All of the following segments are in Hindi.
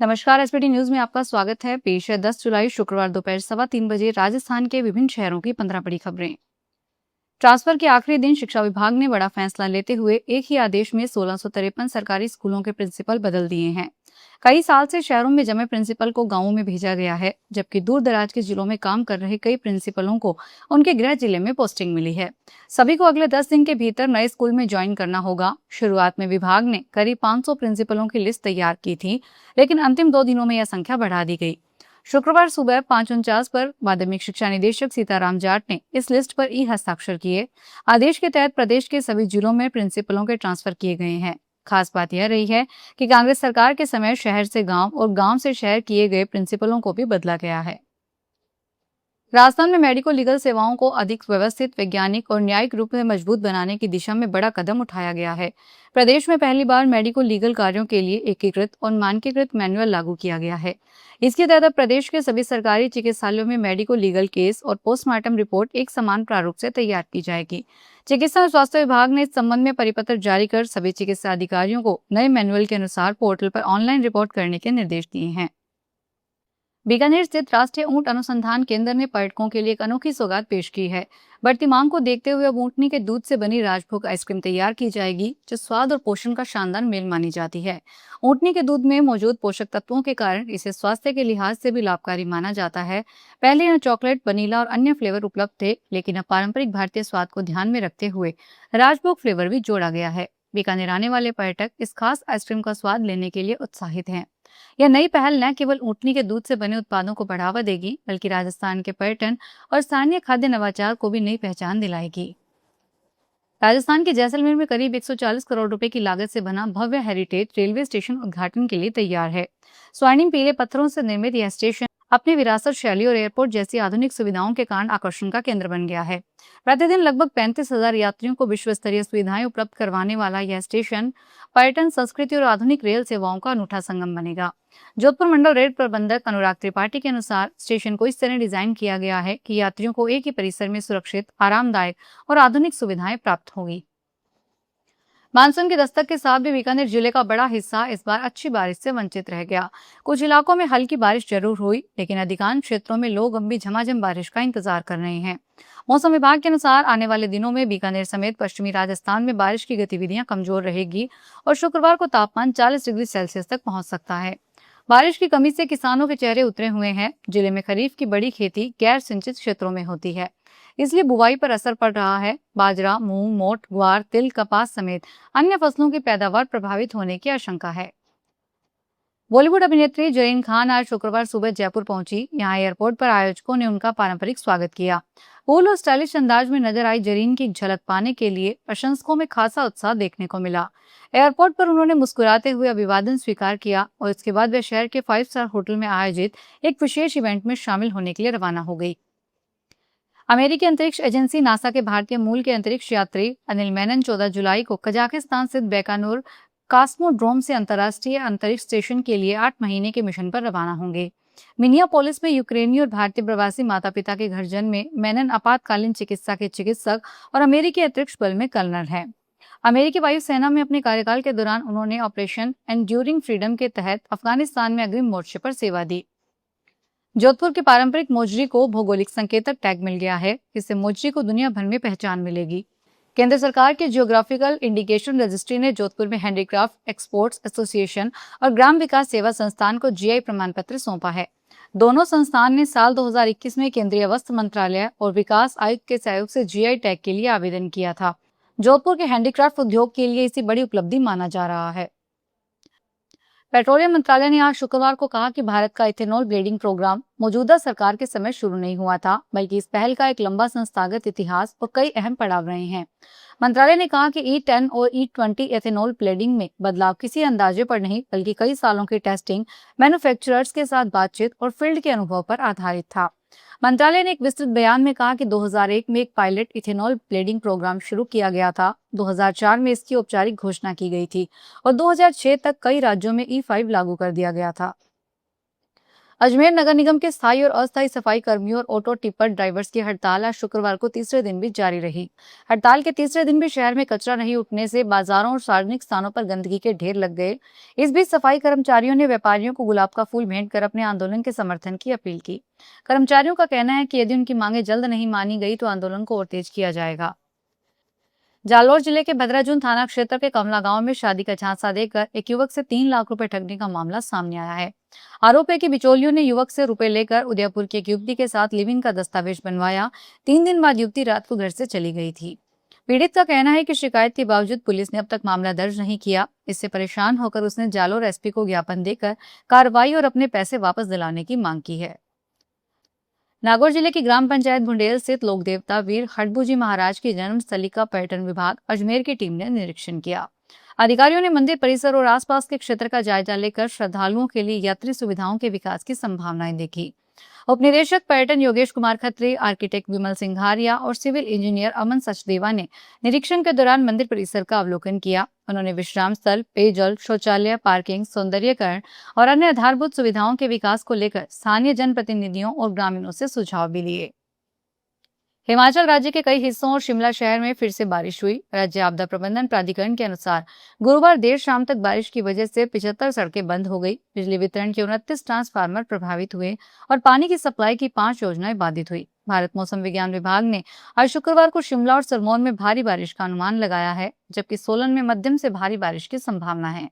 नमस्कार। एसपीटी न्यूज में आपका स्वागत है। पेश है 10 जुलाई शुक्रवार दोपहर 3:15 राजस्थान के विभिन्न शहरों की 15 बड़ी खबरें। ट्रांसफर के आखिरी दिन शिक्षा विभाग ने बड़ा फैसला लेते हुए एक ही आदेश में 1653 सरकारी स्कूलों के प्रिंसिपल बदल दिए हैं। कई साल से शहरों में जमे प्रिंसिपल को गांवों में भेजा गया है, जबकि दूर दराज के जिलों में काम कर रहे कई प्रिंसिपलों को उनके गृह जिले में पोस्टिंग मिली है। सभी को अगले 10 दिन के भीतर नए स्कूल में ज्वाइन करना होगा। शुरुआत में विभाग ने करीब 500 प्रिंसिपलों की लिस्ट तैयार की थी, लेकिन अंतिम 2 दिनों में यह संख्या बढ़ा दी गई। शुक्रवार सुबह 5:49 पर माध्यमिक शिक्षा निदेशक सीताराम जाट ने इस लिस्ट पर ई हस्ताक्षर किए। आदेश के तहत प्रदेश के सभी जिलों में प्रिंसिपलों के ट्रांसफर किए गए हैं। खास बात यह रही है कि कांग्रेस सरकार के समय शहर से गांव और गांव से शहर किए गए प्रिंसिपलों को भी बदला गया है। राजस्थान में मेडिको लीगल सेवाओं को अधिक व्यवस्थित, वैज्ञानिक और न्यायिक रूप में मजबूत बनाने की दिशा में बड़ा कदम उठाया गया है। प्रदेश में पहली बार मेडिको लीगल कार्यों के लिए एकीकृत और मानकीकृत मैनुअल लागू किया गया है। इसके तहत प्रदेश के सभी सरकारी चिकित्सालयों में मेडिको लीगल केस और पोस्टमार्टम रिपोर्ट एक समान प्रारूप से तैयार की जाएगी। चिकित्सा और स्वास्थ्य विभाग ने इस संबंध में परिपत्र जारी कर सभी चिकित्सा अधिकारियों को नए मैनुअल के अनुसार पोर्टल पर ऑनलाइन रिपोर्ट करने के निर्देश दिए हैं। बीकानेर स्थित राष्ट्रीय ऊंट अनुसंधान केंद्र ने पर्यटकों के लिए एक अनोखी सौगात पेश की है। बढ़ती मांग को देखते हुए अब ऊंटनी के दूध से बनी राजभोग आइसक्रीम तैयार की जाएगी, जो स्वाद और पोषण का शानदार मेल मानी जाती है। ऊंटनी के दूध में मौजूद पोषक तत्वों के कारण इसे स्वास्थ्य के लिहाज से भी लाभकारी माना जाता है। पहले यहाँ चॉकलेट, वनीला और अन्य फ्लेवर उपलब्ध थे, लेकिन अब पारंपरिक भारतीय स्वाद को ध्यान में रखते हुए राजभोग फ्लेवर भी जोड़ा गया है। बीकानेर आने वाले पर्यटक इस खास आइसक्रीम का स्वाद लेने के लिए उत्साहित हैं। यह नई पहल न केवल ऊंटनी के दूध से बने उत्पादों को बढ़ावा देगी, बल्कि राजस्थान के पर्यटन और स्थानीय खाद्य नवाचार को भी नई पहचान दिलाएगी। राजस्थान के जैसलमेर में करीब 140 करोड़ रुपए की लागत से बना भव्य हेरिटेज रेलवे स्टेशन उद्घाटन के लिए तैयार है। स्वर्णिम पीले पत्थरों से निर्मित यह स्टेशन अपनी विरासत, शैली और एयरपोर्ट जैसी आधुनिक सुविधाओं के कारण आकर्षण का केंद्र बन गया है। प्रतिदिन लगभग 35,000 यात्रियों को विश्व स्तरीय सुविधाएं उपलब्ध करवाने वाला यह स्टेशन पर्यटन, संस्कृति और आधुनिक रेल सेवाओं का अनूठा संगम बनेगा। जोधपुर मंडल रेल प्रबंधक अनुराग त्रिपाठी के अनुसार स्टेशन को इस तरह डिजाइन किया गया है कि यात्रियों को एक ही परिसर में सुरक्षित, आरामदायक और आधुनिक सुविधाएं प्राप्त होगी। मानसून की दस्तक के साथ भी बीकानेर जिले का बड़ा हिस्सा इस बार अच्छी बारिश से वंचित रह गया। कुछ इलाकों में हल्की बारिश जरूर हुई, लेकिन अधिकांश क्षेत्रों में लोग अब भी झमाझम बारिश का इंतजार कर रहे हैं। मौसम विभाग के अनुसार आने वाले दिनों में बीकानेर समेत पश्चिमी राजस्थान में बारिश की गतिविधियां कमजोर रहेगी और शुक्रवार को तापमान 40 डिग्री सेल्सियस तक पहुंच सकता है। बारिश की कमी से किसानों के चेहरे उतरे हुए हैं। जिले में खरीफ की बड़ी खेती गैर सिंचित क्षेत्रों में होती है, इसलिए बुवाई पर असर पड़ रहा है। बाजरा, मूंग, मोठ, ग्वार, तिल, कपास समेत अन्य फसलों की पैदावार प्रभावित होने की आशंका है। बॉलीवुड अभिनेत्री जरीन खान आज शुक्रवार सुबह जयपुर पहुंची। यहां एयरपोर्ट पर आयोजकों ने उनका पारंपरिक स्वागत किया। कूल और स्टाइलिश अंदाज में नजर आई जरीन की झलक पाने के लिए प्रशंसकों में खासा उत्साह देखने को मिला। एयरपोर्ट पर उन्होंने मुस्कुराते हुए अभिवादन स्वीकार किया और इसके बाद वे शहर के 5 स्टार होटल में आयोजित एक विशेष इवेंट में शामिल होने के लिए रवाना हो गई। अमेरिकी अंतरिक्ष एजेंसी नासा के भारतीय मूल के अंतरिक्ष यात्री अनिल मेनन 14 जुलाई को कजाकिस्तान स्थित बैकानूर कॉस्मोड्रोम से अंतर्राष्ट्रीय अंतरिक्ष स्टेशन के लिए 8 महीने के मिशन पर रवाना होंगे। मिनियापोलिस में यूक्रेनी और भारतीय प्रवासी माता पिता के घर जन्मे मेनन आपातकालीन चिकित्सा के चिकित्सक और अमेरिकी अंतरिक्ष बल में कर्नल हैं। अमेरिकी वायुसेना में अपने कार्यकाल के दौरान उन्होंने ऑपरेशन एंड्यूरिंग फ्रीडम के तहत अफगानिस्तान में अग्रिम मोर्चे पर सेवा दी। जोधपुर के पारंपरिक मोजरी को भौगोलिक संकेतक टैग मिल गया है। इससे मोजरी को दुनिया भर में पहचान मिलेगी। केंद्र सरकार के जियोग्राफिकल इंडिकेशन रजिस्ट्री ने जोधपुर में हैंडीक्राफ्ट एक्सपोर्ट्स एसोसिएशन और ग्राम विकास सेवा संस्थान को जीआई प्रमाण पत्र सौंपा है। दोनों संस्थान ने साल 2021 में केंद्रीय वस्त्र मंत्रालय और विकास आयुक्त के सहयोग से जीआई टैग के लिए आवेदन किया था। जोधपुर के हैंडीक्राफ्ट उद्योग के लिए इसे बड़ी उपलब्धि माना जा रहा है। पेट्रोलियम मंत्रालय ने आज शुक्रवार को कहा कि भारत का इथेनॉल ब्लेडिंग प्रोग्राम मौजूदा सरकार के समय शुरू नहीं हुआ था, बल्कि इस पहल का एक लंबा संस्थागत इतिहास और कई अहम पड़ाव रहे हैं। मंत्रालय ने कहा कि E10 और E20 एथेनॉल ब्लेडिंग में बदलाव किसी अंदाजे पर नहीं, बल्कि कई सालों की टेस्टिंग, मैन्युफैक्चरर्स के साथ बातचीत और फील्ड के अनुभव पर आधारित था। मंत्रालय ने एक विस्तृत बयान में कहा कि 2001 में एक पायलट इथेनॉल ब्लेडिंग प्रोग्राम शुरू किया गया था। 2004 में इसकी औपचारिक घोषणा की गई थी और 2006 तक कई राज्यों में E5 लागू कर दिया गया था। अजमेर नगर निगम के स्थायी और अस्थायी सफाई कर्मियों और ऑटो टिपर ड्राइवर्स की हड़ताल आज शुक्रवार को तीसरे दिन भी जारी रही। हड़ताल के तीसरे दिन भी शहर में कचरा नहीं उठने से बाजारों और सार्वजनिक स्थानों पर गंदगी के ढेर लग गए। इस बीच सफाई कर्मचारियों ने व्यापारियों को गुलाब का फूल भेंट कर अपने आंदोलन के समर्थन की अपील की। कर्मचारियों का कहना है कि यदि उनकी मांगे जल्द नहीं मानी गई तो आंदोलन को और तेज किया जाएगा। जालौर जिले के भद्राजून थाना क्षेत्र के कमला गांव में शादी का झांसा देकर एक युवक से 3 लाख रुपए ठगने का मामला सामने आया है। आरोप है कि बिचौलियों ने युवक से रुपए लेकर उदयपुर की एक युवती के साथ लिव इन का दस्तावेज बनवाया। 3 दिन बाद युवती रात को घर से चली गई थी। पीड़ित का कहना है कि शिकायत के बावजूद पुलिस ने अब तक मामला दर्ज नहीं किया। इससे परेशान होकर उसने जालौर एसपी को ज्ञापन देकर कार्रवाई और अपने पैसे वापस दिलाने की मांग की है। नागौर जिले की ग्राम पंचायत भुंडेल स्थित लोक देवता वीर हडभुजी महाराज की जन्मस्थली का पर्यटन विभाग अजमेर की टीम ने निरीक्षण किया। अधिकारियों ने मंदिर परिसर और आसपास के क्षेत्र का जायजा लेकर श्रद्धालुओं के लिए यात्री सुविधाओं के विकास की संभावनाएं देखी। उपनिदेशक पर्यटन योगेश कुमार खत्री, आर्किटेक्ट विमल सिंघारिया और सिविल इंजीनियर अमन सचदेवा ने निरीक्षण के दौरान मंदिर परिसर का अवलोकन किया। उन्होंने विश्राम स्थल, पेयजल, शौचालय, पार्किंग, सौंदर्यीकरण और अन्य आधारभूत सुविधाओं के विकास को लेकर स्थानीय जनप्रतिनिधियों और ग्रामीणों से सुझाव भी लिए। हिमाचल राज्य के कई हिस्सों और शिमला शहर में फिर से बारिश हुई। राज्य आपदा प्रबंधन प्राधिकरण के अनुसार गुरुवार देर शाम तक बारिश की वजह से 75 सड़कें बंद हो गई। बिजली वितरण के 29 ट्रांसफार्मर प्रभावित हुए और पानी की सप्लाई की 5 योजनाएं बाधित हुई। भारत मौसम विज्ञान विभाग ने आज शुक्रवार को शिमला और सिरमौर में भारी बारिश का अनुमान लगाया है, जबकि सोलन में मध्यम से भारी बारिश की संभावना है।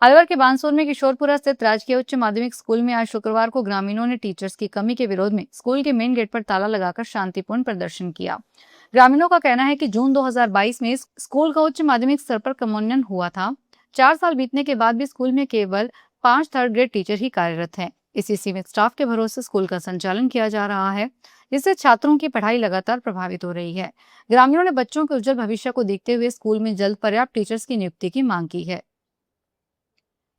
अलवर के बानसूर में किशोरपुरा स्थित राजकीय उच्च माध्यमिक स्कूल में आज शुक्रवार को ग्रामीणों ने टीचर्स की कमी के विरोध में स्कूल के मेन गेट पर ताला लगाकर शांतिपूर्ण प्रदर्शन किया। ग्रामीणों का कहना है कि जून 2022 में स्कूल का उच्च माध्यमिक स्तर पर क्रमोन्नयन हुआ था। 4 साल बीतने के बाद भी स्कूल में केवल 5 थर्ड ग्रेड टीचर ही कार्यरत हैं। इसी सीमित स्टाफ के भरोसे स्कूल का संचालन किया जा रहा है, जिससे छात्रों की पढ़ाई लगातार प्रभावित हो रही है। ग्रामीणों ने बच्चों के उज्जवल भविष्य को देखते हुए स्कूल में जल्द पर्याप्त टीचर्स की नियुक्ति की मांग की है।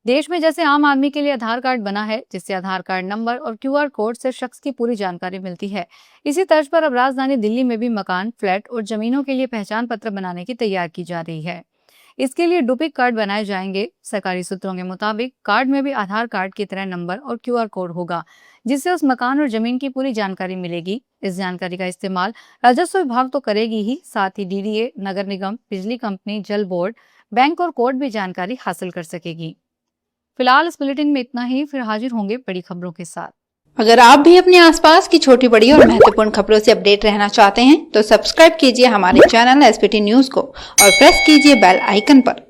देश में जैसे आम आदमी के लिए आधार कार्ड बना है, जिससे आधार कार्ड नंबर और क्यूआर कोड से शख्स की पूरी जानकारी मिलती है, इसी तर्ज पर अब राजधानी दिल्ली में भी मकान, फ्लैट और जमीनों के लिए पहचान पत्र बनाने की तैयारी की जा रही है। इसके लिए डुप्लिकेट कार्ड बनाए जाएंगे। सरकारी सूत्रों के मुताबिक कार्ड में भी आधार कार्ड की तरह नंबर और क्यूआर कोड होगा, जिससे उस मकान और जमीन की पूरी जानकारी मिलेगी। इस जानकारी का इस्तेमाल राजस्व विभाग तो करेगी ही, साथ ही डीडीए, नगर निगम, बिजली कंपनी, जल बोर्ड, बैंक और कोर्ट भी जानकारी हासिल कर सकेगी। फिलहाल इस बुलेटिन में इतना ही, फिर हाजिर होंगे बड़ी खबरों के साथ। अगर आप भी अपने आसपास की छोटी बड़ी और महत्वपूर्ण खबरों से अपडेट रहना चाहते हैं तो सब्सक्राइब कीजिए हमारे चैनल एसपीटी न्यूज को और प्रेस कीजिए बेल आइकन पर।